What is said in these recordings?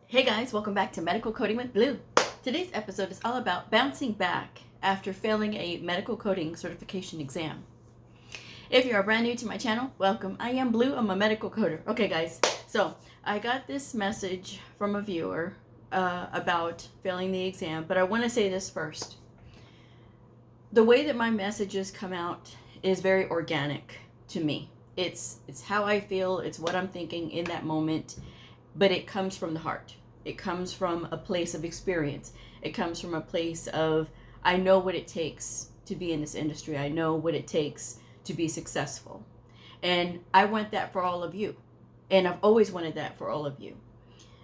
Hey guys, welcome back to Medical Coding with Blue. Today's episode is all about bouncing back after failing a medical coding certification exam. If you are brand new to my channel, welcome. I am Blue, I'm a medical coder. Okay guys, so I got this message from a viewer about failing the exam, but I want to say this first. The way that my messages come out is very organic to me. It's how I feel, it's what I'm thinking in that moment. But it comes from the heart. It comes from a place of experience. It comes from a place of, I know what it takes to be in this industry. I know what it takes to be successful. And I want that for all of you. And I've always wanted that for all of you.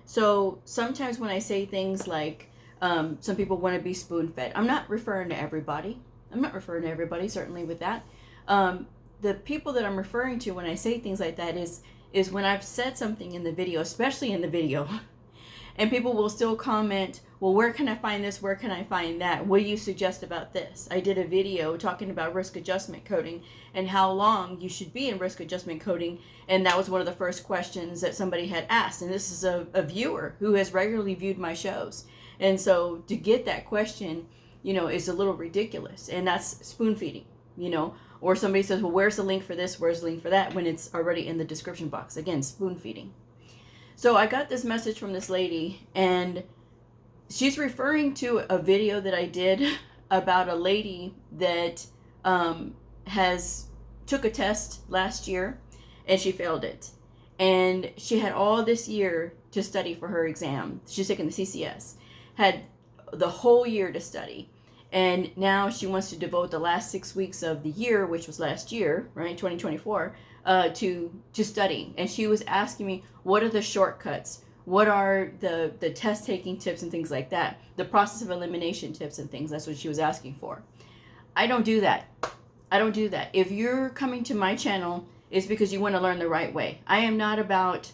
So sometimes when I say things like, some people want to be spoon-fed, I'm not referring to everybody. Certainly with that. The people that I'm referring to when I say things like that is when I've said something in the video, especially in the video, and people will still comment, well, where can I find this? Where can I find that? What do you suggest about this? I did a video talking about risk adjustment coding and how long you should be in risk adjustment coding. And that was one of the first questions that somebody had asked. And this is a viewer who has regularly viewed my shows. And so to get that question, is a little ridiculous. And that's spoon feeding, Or somebody says, well, where's the link for this? Where's the link for that? When it's already in the description box. Again, spoon feeding. So I got this message from this lady, and she's referring to a video that I did about a lady that took a test last year, and she failed it. And she had all this year to study for her exam. She's taking the CCS. Had the whole year to study. And now she wants to devote the last 6 weeks of the year, which was last year, right, 2024, to studying. And she was asking me, what are the shortcuts? What are the test-taking tips and things like that? The process of elimination tips and things. That's what she was asking for. I don't do that. If you're coming to my channel, it's because you want to learn the right way. I am not about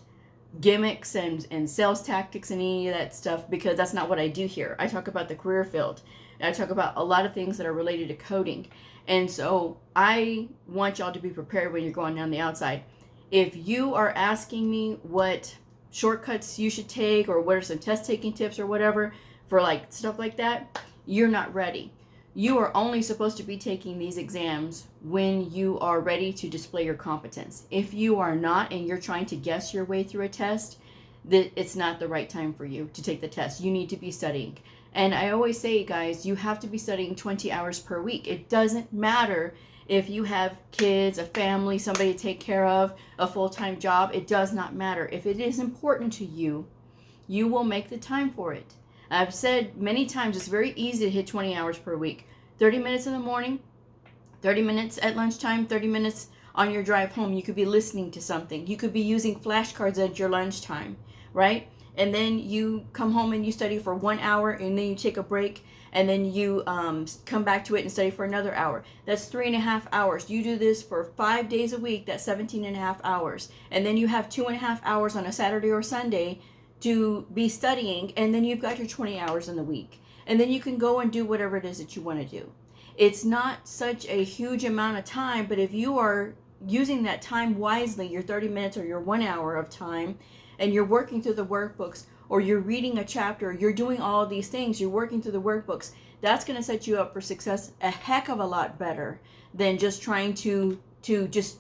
gimmicks and sales tactics and any of that stuff, because that's not what I do here. I talk about the career field. I talk about a lot of things that are related to coding. And so I want y'all to be prepared when you're going down the outside. If you are asking me what shortcuts you should take, or what are some test taking tips or whatever for like stuff like that, you're not ready. You are only supposed to be taking these exams when you are ready to display your competence. If you are not, and you're trying to guess your way through a test, that it's not the right time for you to take the test. You need to be studying. And I always say, guys, you have to be studying 20 hours per week. It doesn't matter if you have kids, a family, somebody to take care of, a full-time job. It does not matter. If it is important to you, you will make the time for it. I've said many times, it's very easy to hit 20 hours per week. 30 minutes in the morning, 30 minutes at lunchtime, 30 minutes on your drive home. You could be listening to something. You could be using flashcards at your lunchtime, right? And then you come home and you study for 1 hour, and then you take a break, and then you come back to it and study for another hour. That's 3.5 hours. You do this for 5 days a week. That's 17.5 hours. And then you have 2.5 hours on a Saturday or Sunday to be studying, and then you've got your 20 hours in the week. And then you can go and do whatever it is that you want to do. It's not such a huge amount of time, but if you are using that time wisely, your 30 minutes or your 1 hour of time, and you're working through the workbooks, or you're reading a chapter, you're doing all of these things, you're working through the workbooks, that's going to set you up for success a heck of a lot better than just trying to just,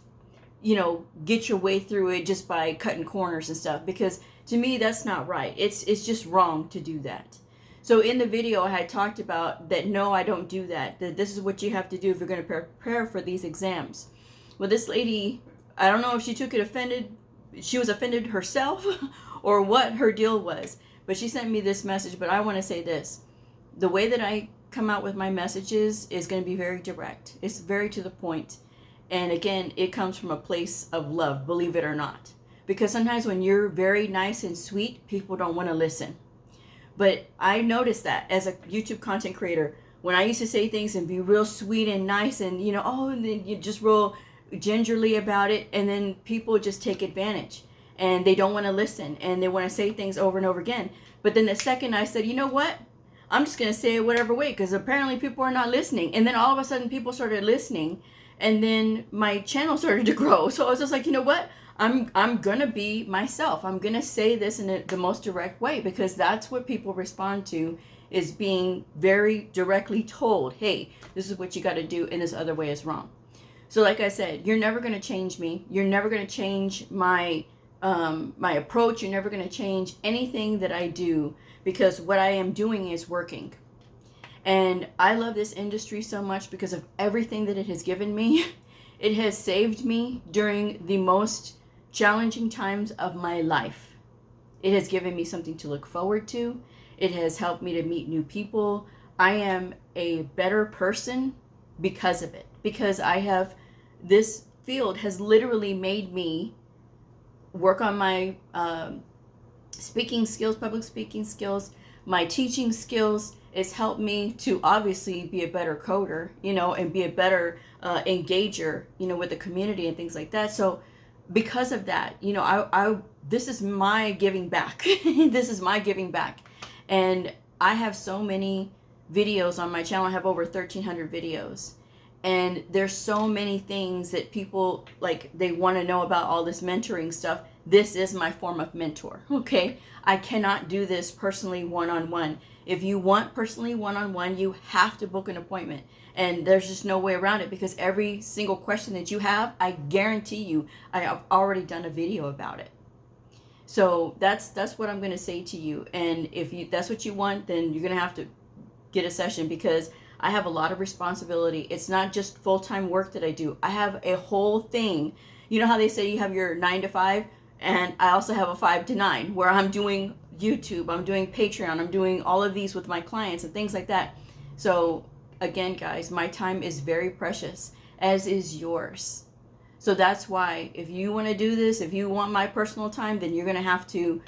get your way through it just by cutting corners and stuff. Because to me, that's not right. It's just wrong to do that. So in the video, I had talked about that, no, I don't do that. That this is what you have to do if you're going to prepare for these exams. Well, this lady, I don't know if she was offended herself or what her deal was, but she sent me this message. But I want to say this: the way that I come out with my messages is going to be very direct. It's very to the point. And again, it comes from a place of love, believe it or not. Because sometimes when you're very nice and sweet, people don't want to listen. But I noticed that as a YouTube content creator, when I used to say things and be real sweet and nice and, and then you just real gingerly about it, and then people just take advantage and they don't want to listen, and they want to say things over and over again. But then the second I said, you know what, I'm just going to say it whatever way, because apparently people are not listening. And then all of a sudden people started listening, and then my channel started to grow. So I was just like, you know what, I'm gonna be myself. I'm gonna say this in the most direct way, because that's what people respond to, is being very directly told, hey, this is what you got to do and this other way is wrong. So like I said, you're never going to change me. You're never going to change my my approach. You're never going to change anything that I do, because what I am doing is working. And I love this industry so much because of everything that it has given me. It has saved me during the most challenging times of my life. It has given me something to look forward to. It has helped me to meet new people. I am a better person because of it. Because this field has literally made me work on my speaking skills, public speaking skills, my teaching skills. It's helped me to obviously be a better coder, and be a better engager, with the community and things like that. So because of that, this is my giving back. This is my giving back. And I have so many videos on my channel. I have over 1,300 videos. And there's so many things that people, like, they want to know about all this mentoring stuff. This is my form of mentor, okay? I cannot do this personally one-on-one. If you want personally one-on-one, you have to book an appointment. And there's just no way around it, because every single question that you have, I guarantee you, I have already done a video about it. So that's what I'm going to say to you. And if that's what you want, then you're going to have to get a session, because I have a lot of responsibility. It's not just full-time work that I do. I have a whole thing. You know how they say you have your 9 to 5? And I also have a 5 to 9 where I'm doing YouTube, I'm doing Patreon, I'm doing all of these with my clients and things like that. So again, guys, my time is very precious, as is yours. So that's why, if you want to do this, if you want my personal time, then you're going to have to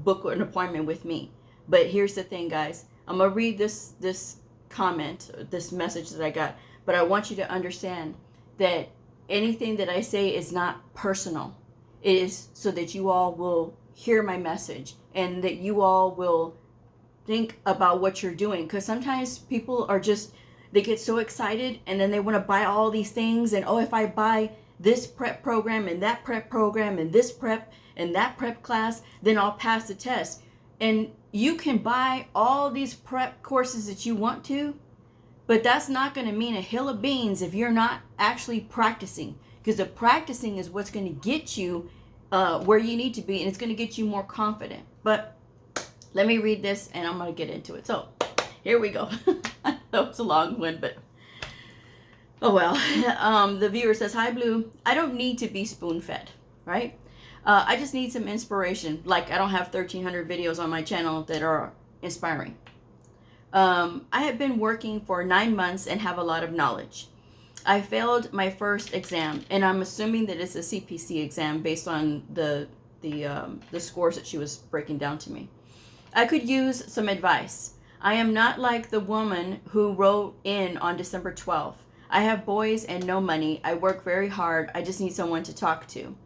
book an appointment with me. But here's the thing, guys. I'm going to read this comment, this message that I got. But I want you to understand that anything that I say is not personal. It is so that you all will hear my message, and that you all will think about what you're doing. Because sometimes people are just, they get so excited, and then they want to buy all these things. And, oh, if I buy this prep program and that prep program and this prep and that prep class, then I'll pass the test. And you can buy all these prep courses that you want to, but that's not going to mean a hill of beans if you're not actually practicing. Because the practicing is what's going to get you where you need to be, and it's going to get you more confident. But let me read this, and I'm going to get into it. So here we go. That was a long one, but oh well. The viewer says, "Hi Blue, I don't need to be spoon-fed, right? I just need some inspiration. Like, I don't have 1,300 videos on my channel that are inspiring. I have been working for 9 months and have a lot of knowledge. I failed my first exam, and I'm assuming that it's a CPC exam based on the scores that she was breaking down to me. I could use some advice. I am not like the woman who wrote in on December 12th. I have boys and no money. I work very hard. I just need someone to talk to.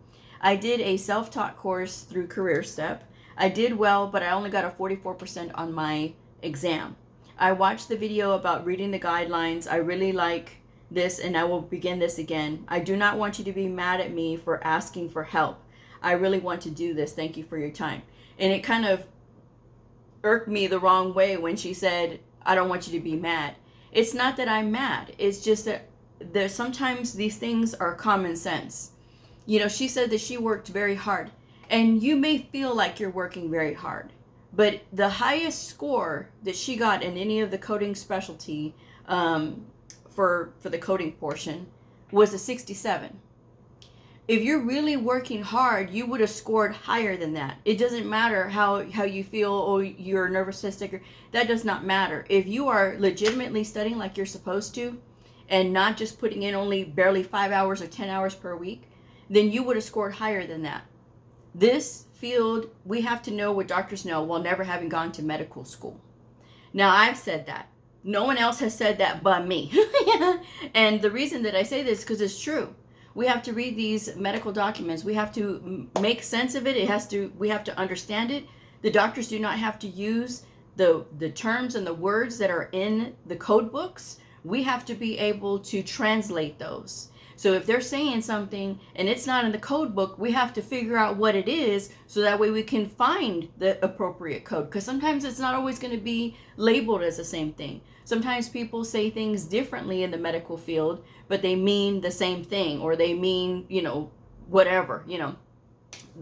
I did a self-taught course through Career Step. I did well, but I only got a 44% on my exam. I watched the video about reading the guidelines. I really like this, and I will begin this again. I do not want you to be mad at me for asking for help. I really want to do this. Thank you for your time." And it kind of irked me the wrong way when she said, "I don't want you to be mad." It's not that I'm mad. It's just that there's sometimes these things are common sense. She said that she worked very hard, and you may feel like you're working very hard, but the highest score that she got in any of the coding specialty for the coding portion was a 67. If you're really working hard, you would have scored higher than that. It doesn't matter how you feel, or you're nervous, that does not matter. If you are legitimately studying like you're supposed to, and not just putting in only barely 5 hours or 10 hours per week, then you would have scored higher than that. This field, we have to know what doctors know while never having gone to medical school. Now, I've said that. No one else has said that but me. And the reason that I say this is because it's true. We have to read these medical documents. We have to make sense of it. We have to understand it. The doctors do not have to use the terms and the words that are in the code books. We have to be able to translate those. So if they're saying something and it's not in the code book, we have to figure out what it is so that way we can find the appropriate code. Because sometimes it's not always going to be labeled as the same thing. Sometimes people say things differently in the medical field, but they mean the same thing, or they mean, whatever,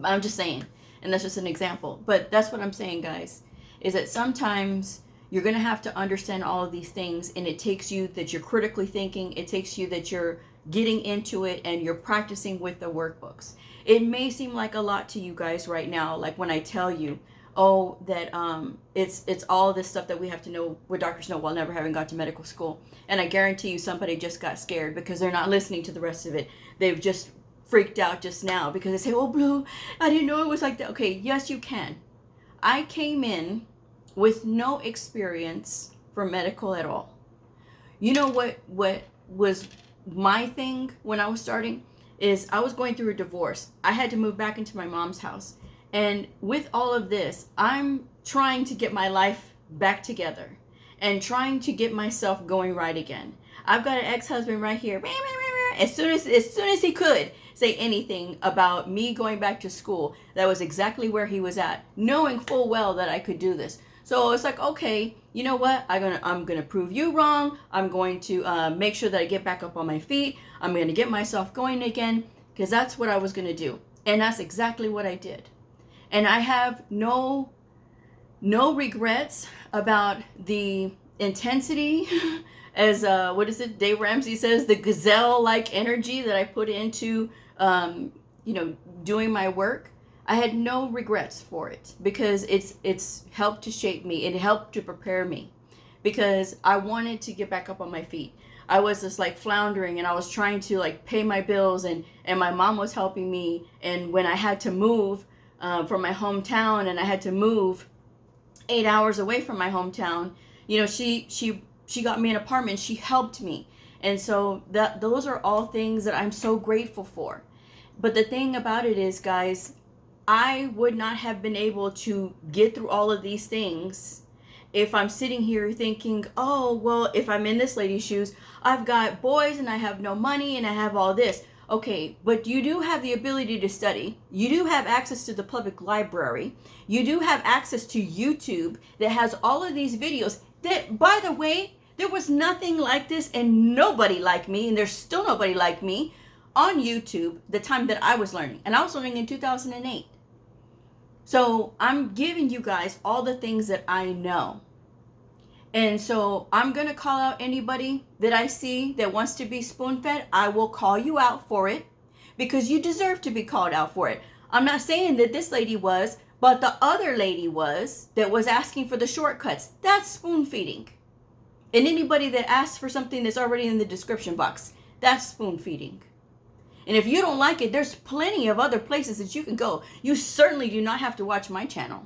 I'm just saying. And that's just an example. But that's what I'm saying, guys, is that sometimes you're going to have to understand all of these things, and it takes you that you're critically thinking. It takes you that you're getting into it and you're practicing with the workbooks. It may seem like a lot to you guys right now, like when I tell you, that it's all this stuff that we have to know, what doctors know while never having got to medical school. And I guarantee you somebody just got scared because they're not listening to the rest of it. They've just freaked out just now because they say, oh, Blue, I didn't know it was like that. Okay, yes, you can. I came in with no experience for medical at all. You know what was my thing when I was starting is I was going through a divorce. I had to move back into my mom's house. And with all of this, I'm trying to get my life back together and trying to get myself going right again. I've got an ex-husband right here. As soon as he could say anything about me going back to school, that was exactly where he was at, knowing full well that I could do this. So it's like, okay, you know what? I'm gonna prove you wrong. I'm going to make sure that I get back up on my feet. I'm gonna get myself going again, because that's what I was gonna do, and that's exactly what I did. And I have no regrets about the intensity, as Dave Ramsey says, the gazelle-like energy that I put into doing my work. I had no regrets for it because it's helped to shape me. It helped to prepare me because I wanted to get back up on my feet. I was just like floundering, and I was trying to like pay my bills, and my mom was helping me. And when I had to move from my hometown, and I had to move 8 hours away from my hometown, she got me an apartment. She helped me. And so those are all things that I'm so grateful for. But the thing about it is, guys, I would not have been able to get through all of these things if I'm sitting here thinking, oh, well, if I'm in this lady's shoes, I've got boys and I have no money and I have all this. Okay, but you do have the ability to study. You do have access to the public library. You do have access to YouTube that has all of these videos that, by the way, there was nothing like this and nobody like me, and there's still nobody like me on YouTube the time that I was learning. And I was learning in 2008. So I'm giving you guys all the things that I know. And so I'm going to call out anybody that I see that wants to be spoon-fed. I will call you out for it because you deserve to be called out for it. I'm not saying that this lady was, but the other lady was that was asking for the shortcuts. That's spoon-feeding. And anybody that asks for something that's already in the description box, that's spoon-feeding. And if you don't like it, there's plenty of other places that you can go. You certainly do not have to watch my channel.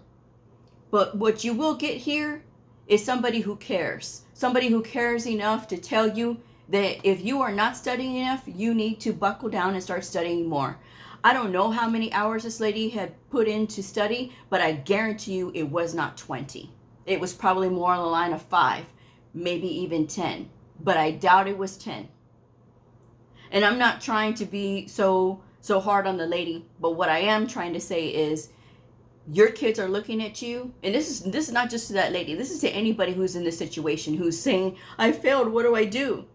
But what you will get here is somebody who cares. Somebody who cares enough to tell you that if you are not studying enough, you need to buckle down and start studying more. I don't know how many hours this lady had put in to study, but I guarantee you it was not 20. It was probably more on the line of 5, maybe even 10. But I doubt it was 10. And I'm not trying to be so hard on the lady, but what I am trying to say is your kids are looking at you, and this is not just to that lady. This is to anybody who's in this situation who's saying, I failed, what do I do?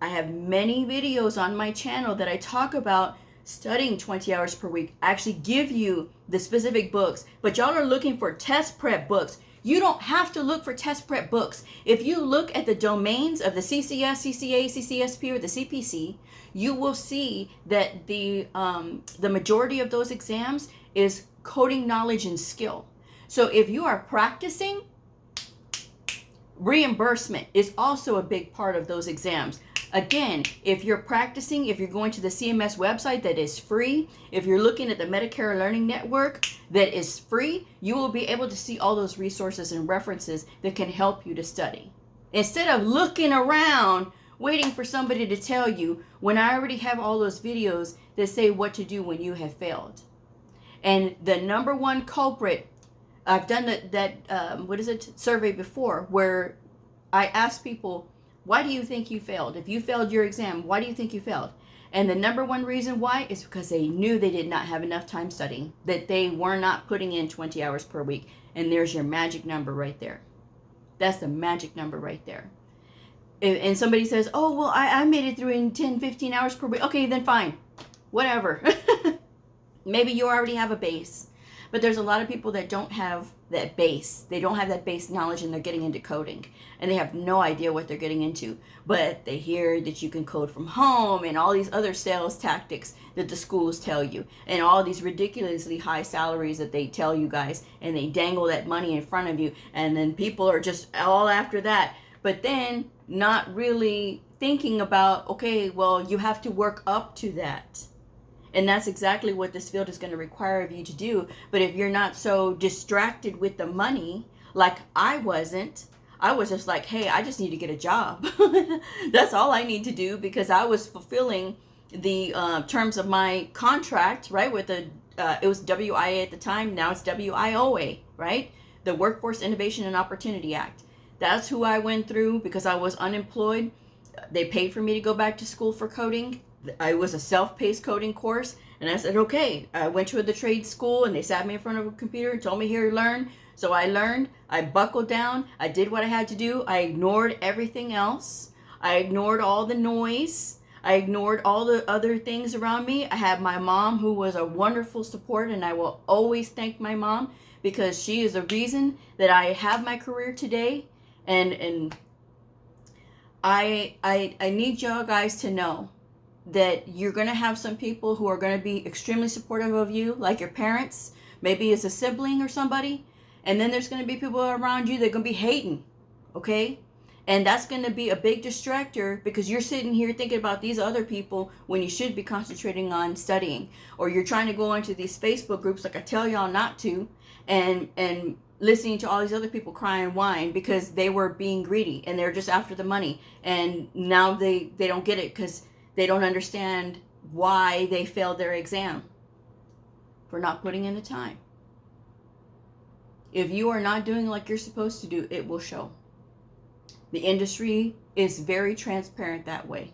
I have many videos on my channel that I talk about studying 20 hours per week. I actually give you the specific books, but y'all are looking for test prep books. You don't have to look for test prep books. If you look at the domains of the CCS, CCA, Ccs-P, or the CPC, you will see that the majority of those exams is coding knowledge and skill. So if you are practicing, reimbursement is also a big part of those exams. Again, if you're practicing, if you're going to the CMS website that is free, if you're looking at the Medicare Learning Network that is free, you will be able to see all those resources and references that can help you to study. Instead of looking around waiting for somebody to tell you, when I already have all those videos that say what to do when you have failed. And the number one culprit, I've done that survey before where I ask people, why do you think you failed? If you failed your exam, why do you think you failed? And the number one reason why is because they knew they did not have enough time studying, that they were not putting in 20 hours per week. And there's your magic number right there. That's the magic number right there. And somebody says, oh, well, I made it through in 10, 15 hours per week. Okay, then fine. Whatever. Maybe you already have a base. But there's a lot of people that don't have that base. They don't have that base knowledge, and they're getting into coding. And they have no idea what they're getting into. But they hear that you can code from home and all these other sales tactics that the schools tell you. And all these ridiculously high salaries that they tell you guys. And they dangle that money in front of you. And then people are just all after that. But then not really thinking about, okay, well, you have to work up to that. And that's exactly what this field is going to require of you to do. But if you're not so distracted with the money, like I wasn't, I was just like, hey, I just need to get a job. That's all I need to do, because I was fulfilling the terms of my contract, right? With the, it was WIA at the time. Now it's WIOA, right? The Workforce Innovation and Opportunity Act. That's who I went through because I was unemployed. They paid for me to go back to school for coding. I was a self-paced coding course, and I said, okay. I went to the trade school, and they sat me in front of a computer and told me, here, learn. So I learned. I buckled down. I did what I had to do. I ignored everything else. I ignored all the noise. I ignored all the other things around me. I had my mom, who was a wonderful support, and I will always thank my mom, because she is the reason that I have my career today. And I need y'all guys to know that you're going to have some people who are going to be extremely supportive of you, like your parents, maybe it's a sibling or somebody. And then there's going to be people around you that are going to be hating, okay? And that's going to be a big distractor, because you're sitting here thinking about these other people when you should be concentrating on studying. Or you're trying to go into these Facebook groups, like I tell y'all not to, and listening to all these other people cry and whine because they were being greedy and they're just after the money. And now they don't get it because they don't understand why they failed their exam for not putting in the time. If you are not doing like you're supposed to do, it will show. The industry is very transparent that way.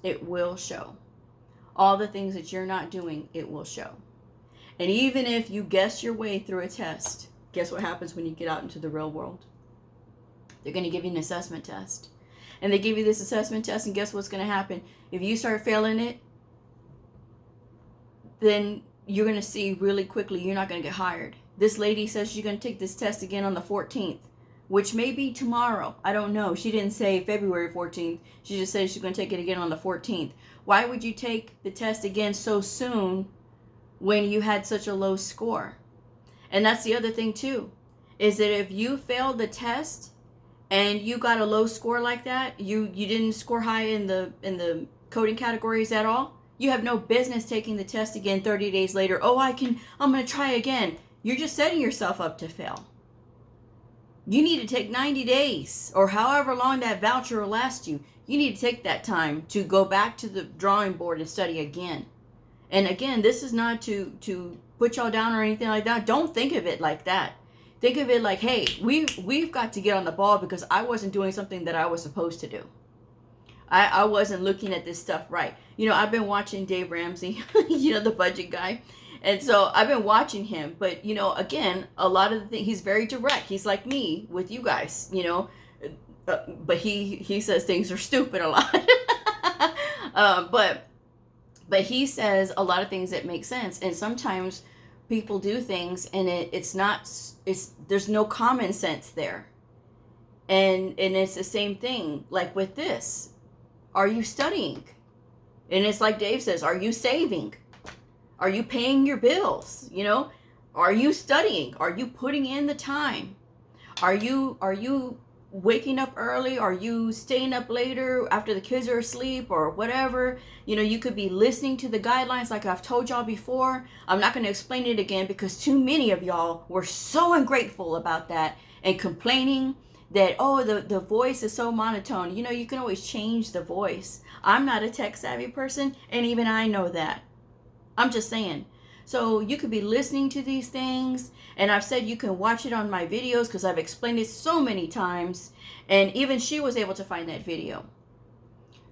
It will show. All the things that you're not doing, it will show. And even if you guess your way through a test, guess what happens when you get out into the real world? They're going to give you an assessment test. And they give you this assessment test, and guess what's going to happen? If you start failing it, then you're going to see really quickly you're not going to get hired. This lady says she's going to take this test again on the 14th, which may be tomorrow. I don't know. She didn't say February 14th. She just said she's going to take it again on the 14th. Why would you take the test again so soon when you had such a low score? And that's the other thing too, is that if you failed the test and you got a low score like that, you didn't score high in the coding categories at all, you have no business taking the test again 30 days later. Oh, I'm going to try again. You're just setting yourself up to fail. You need to take 90 days or however long that voucher will last you. You need to take that time to go back to the drawing board and study again. And again, this is not to put y'all down or anything like that. Don't think of it like that. Think of it like, hey, we've got to get on the ball because I wasn't doing something that I was supposed to do. I wasn't looking at this stuff right. You know, I've been watching Dave Ramsey, you know, the budget guy. And so I've been watching him. But, you know, again, a lot of the things, he's very direct. He's like me with you guys, you know. But he says things are stupid a lot. But he says a lot of things that make sense. And sometimes people do things and there's no common sense there. And it's the same thing like with this. Are you studying? And it's like Dave says, are you saving? Are you paying your bills? You know, are you studying? Are you putting in the time? Are you waking up early? Are you staying up later after the kids are asleep or whatever? You know, you could be listening to the guidelines like I've told y'all before. I'm not going to explain it again because too many of y'all were so ungrateful about that and complaining that, oh, the voice is so monotone. You know, you can always change the voice. I'm not a tech savvy person, and even I know that. I'm just saying. So you could be listening to these things, and I've said you can watch it on my videos because I've explained it so many times, and even she was able to find that video.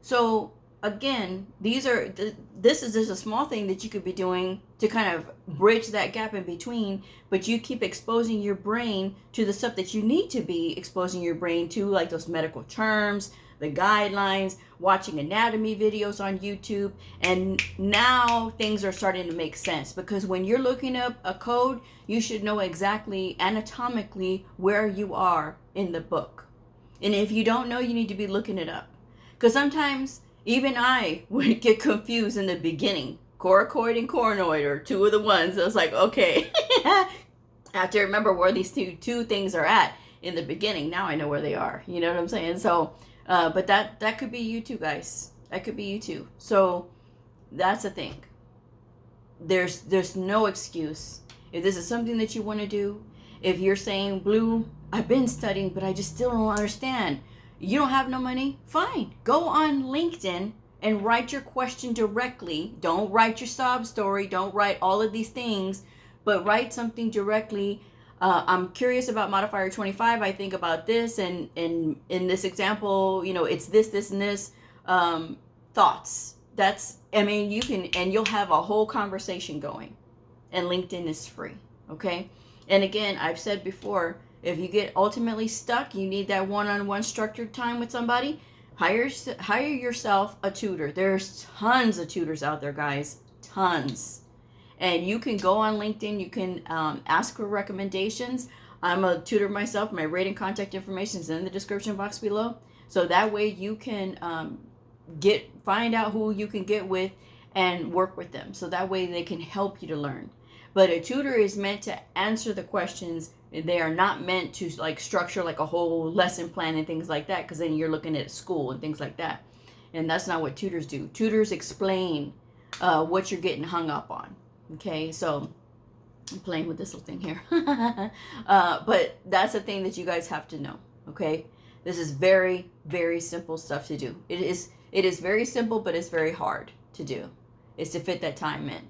So again, this is just a small thing that you could be doing to kind of bridge that gap in between, but you keep exposing your brain to the stuff that you need to be exposing your brain to, like those medical terms, the guidelines, watching anatomy videos on YouTube, and now things are starting to make sense, because when you're looking up a code, you should know exactly anatomically where you are in the book. And if you don't know, you need to be looking it up. Because sometimes even I would get confused in the beginning. Coracoid and coronoid are two of the ones. I was like, okay. I have to remember where these two things are at in the beginning. Now I know where they are. You know what I'm saying? So, but that could be you too, guys. That could be you too. So that's the thing. There's no excuse. If this is something that you want to do, if you're saying, Blue, I've been studying, but I just still don't understand. You don't have no money? Fine. Go on LinkedIn and write your question directly. Don't write your sob story. Don't write all of these things, but write something directly. I'm curious about modifier 25. I think about this, and in this example, it's this, and this. Thoughts. You can, and you'll have a whole conversation going. And LinkedIn is free. Okay? And again, I've said before, if you get ultimately stuck, you need that one-on-one structured time with somebody, hire yourself a tutor. There's tons of tutors out there, guys. Tons. And you can go on LinkedIn. You can ask for recommendations. I'm a tutor myself. My rate and contact information is in the description box below. So that way you can find out who you can get with and work with them. So that way they can help you to learn. But a tutor is meant to answer the questions. They are not meant to structure a whole lesson plan and things like that, because then you're looking at school and things like that. And that's not what tutors do. Tutors explain what you're getting hung up on. Okay, so I'm playing with this little thing here. But that's the thing that you guys have to know. Okay, this is very, very simple stuff to do. It is very simple, but it's very hard to do. It's to fit that time in.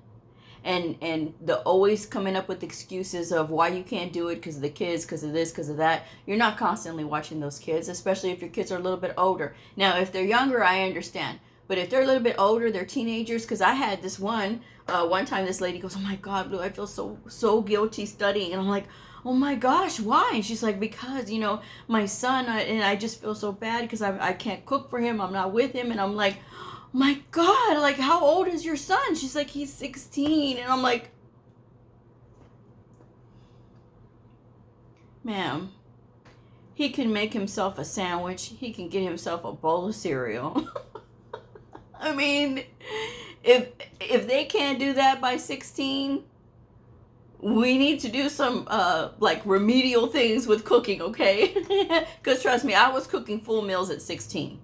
And the always coming up with excuses of why you can't do it, because of the kids, because of this, because of that. You're not constantly watching those kids, especially if your kids are a little bit older. Now, if they're younger, I understand. But if they're a little bit older, they're teenagers, because I had this one time this lady goes, oh my God, Blue, I feel so guilty studying. And I'm like, oh my gosh, why? And she's like, because, my son, and I just feel so bad because I can't cook for him. I'm not with him. And I'm like, my God, how old is your son? She's like, he's 16. And I'm like, ma'am, he can make himself a sandwich. He can get himself a bowl of cereal. I mean, if they can't do that by 16, we need to do some remedial things with cooking, okay? Because trust me, I was cooking full meals at 16.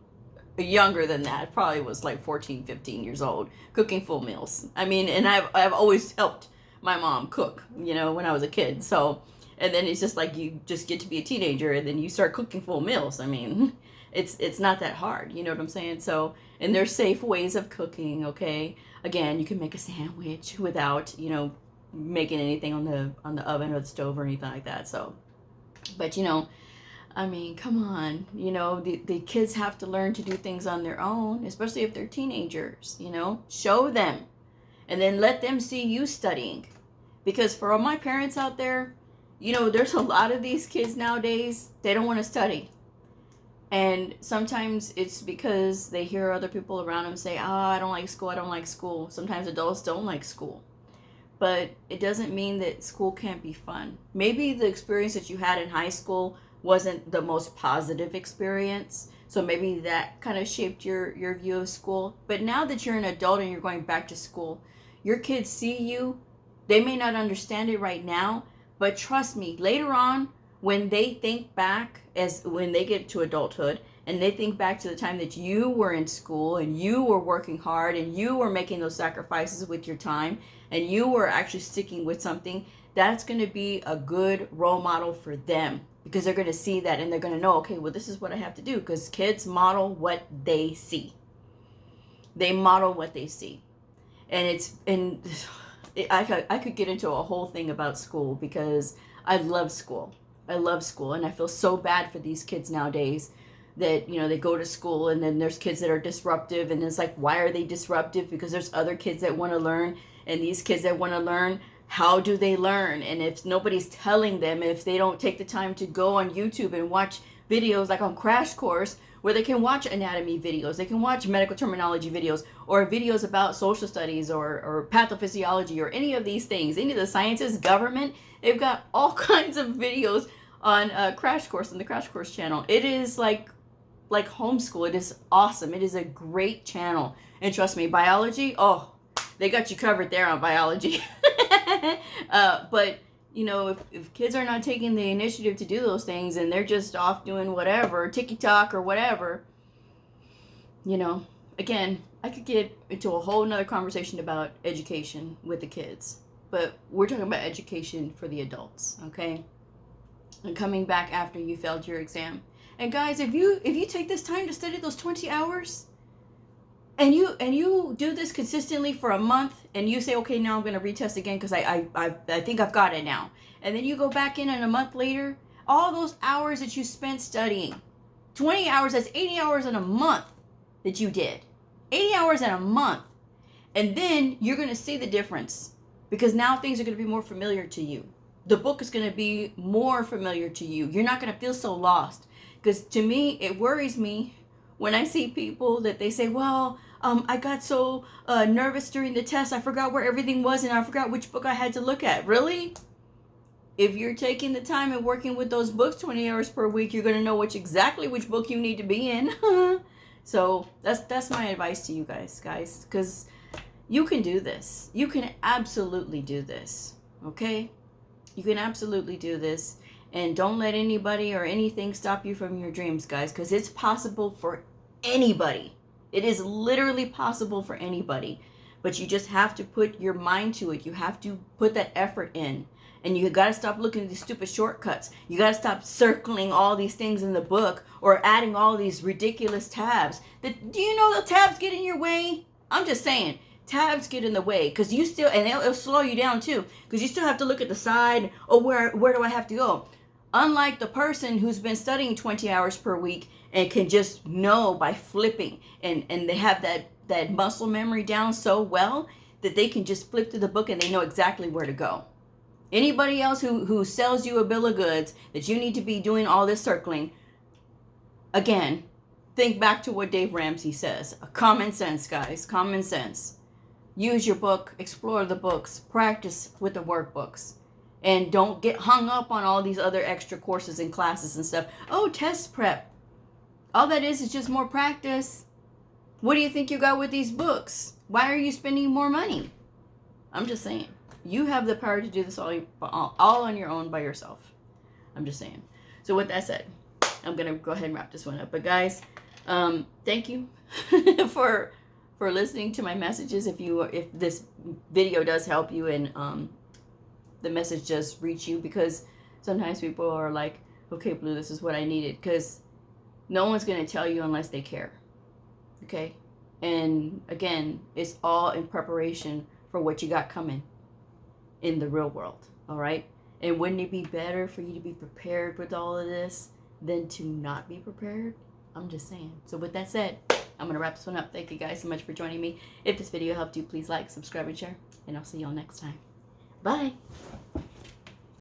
Younger than that, probably was 14, 15 years old, cooking full meals. I mean, and I've always helped my mom cook, when I was a kid. So, and then it's just you just get to be a teenager and then you start cooking full meals. I mean, it's not that hard, you know what I'm saying? So, and there's safe ways of cooking, okay? Again, you can make a sandwich without, making anything on the oven or the stove or anything like that. So, but I mean, come on, the kids have to learn to do things on their own, especially if they're teenagers, show them and then let them see you studying. Because for all my parents out there, there's a lot of these kids nowadays, they don't want to study. And sometimes it's because they hear other people around them say, I don't like school, I don't like school. Sometimes adults don't like school. But it doesn't mean that school can't be fun. Maybe the experience that you had in high school wasn't the most positive experience, so maybe that kind of shaped your view of school. But now that you're an adult and you're going back to school, your kids see you. They may not understand it right now, but trust me, later on, when they think back, when they get to adulthood and they think back to the time that you were in school and you were working hard and you were making those sacrifices with your time and you were actually sticking with something, that's going to be a good role model for them, because they're going to see that and they're going to know, okay, well, this is what I have to do, because kids model what they see. They model what they see. And I could get into a whole thing about school, because I love school. I love school, and I feel so bad for these kids nowadays that, you know, they go to school and then there's kids that are disruptive, and it's like, why are they disruptive? Because there's other kids that want to learn, and these kids that want to learn, how do they learn? And if nobody's telling them, if they don't take the time to go on YouTube and watch videos like on Crash Course, where they can watch anatomy videos, they can watch medical terminology videos, or videos about social studies or pathophysiology or any of these things, any of the sciences, government, they've got all kinds of videos on Crash Course, on the Crash Course channel. It is like homeschool. It is awesome. It is a great channel. And trust me, biology, oh, they got you covered there on biology. But, you know, if kids are not taking the initiative to do those things and they're just off doing whatever, TikTok or whatever, you know, again, I could get into a whole nother conversation about education with the kids. But we're talking about education for the adults, okay? And coming back after you failed your exam. And guys, if you take this time to study those 20 hours, and you do this consistently for a month, and you say, okay, now I'm going to retest again because I think I've got it now. And then you go back in a month later, all those hours that you spent studying, 20 hours, that's 80 hours in a month that you did. 80 hours in a month. And then you're going to see the difference, because now things are going to be more familiar to you. The book is going to be more familiar to you. You're not going to feel so lost. Because to me, it worries me when I see people that they say, well, I got so nervous during the test, I forgot where everything was and I forgot which book I had to look at. Really? If you're taking the time and working with those books 20 hours per week, you're going to know exactly which book you need to be in. So that's my advice to you guys, because you can do this. You can absolutely do this. Okay? You can absolutely do this. And don't let anybody or anything stop you from your dreams, guys, because it's possible for anybody. It is literally possible for anybody. But you just have to put your mind to it. You have to put that effort in. And you got to stop looking at these stupid shortcuts. You got to stop circling all these things in the book or adding all these ridiculous tabs. Do you know the tabs get in your way? I'm just saying. Tabs get in the way because you still, and it'll slow you down too, because you still have to look at the side. Oh, where do I have to go? Unlike the person who's been studying 20 hours per week and can just know by flipping, and they have that muscle memory down so well that they can just flip through the book and they know exactly where to go. Anybody else who sells you a bill of goods that you need to be doing all this circling, again, think back to what Dave Ramsey says. Common sense, guys. Common sense. Use your book. Explore the books. Practice with the workbooks. And don't get hung up on all these other extra courses and classes and stuff. Oh, test prep. All that is just more practice. What do you think you got with these books? Why are you spending more money? I'm just saying. You have the power to do this all on your own by yourself. I'm just saying. So with that said, I'm going to go ahead and wrap this one up. But guys, thank you for listening to my messages. If this video does help you and the message does reach you, because sometimes people are like, okay, Blue, this is what I needed, because no one's going to tell you unless they care. Okay? And again, it's all in preparation for what you got coming in the real world. All right? And wouldn't it be better for you to be prepared with all of this than to not be prepared? I'm just saying. So with that said, I'm going to wrap this one up. Thank you guys so much for joining me. If this video helped you, please like, subscribe, and share. And I'll see y'all next time. Bye.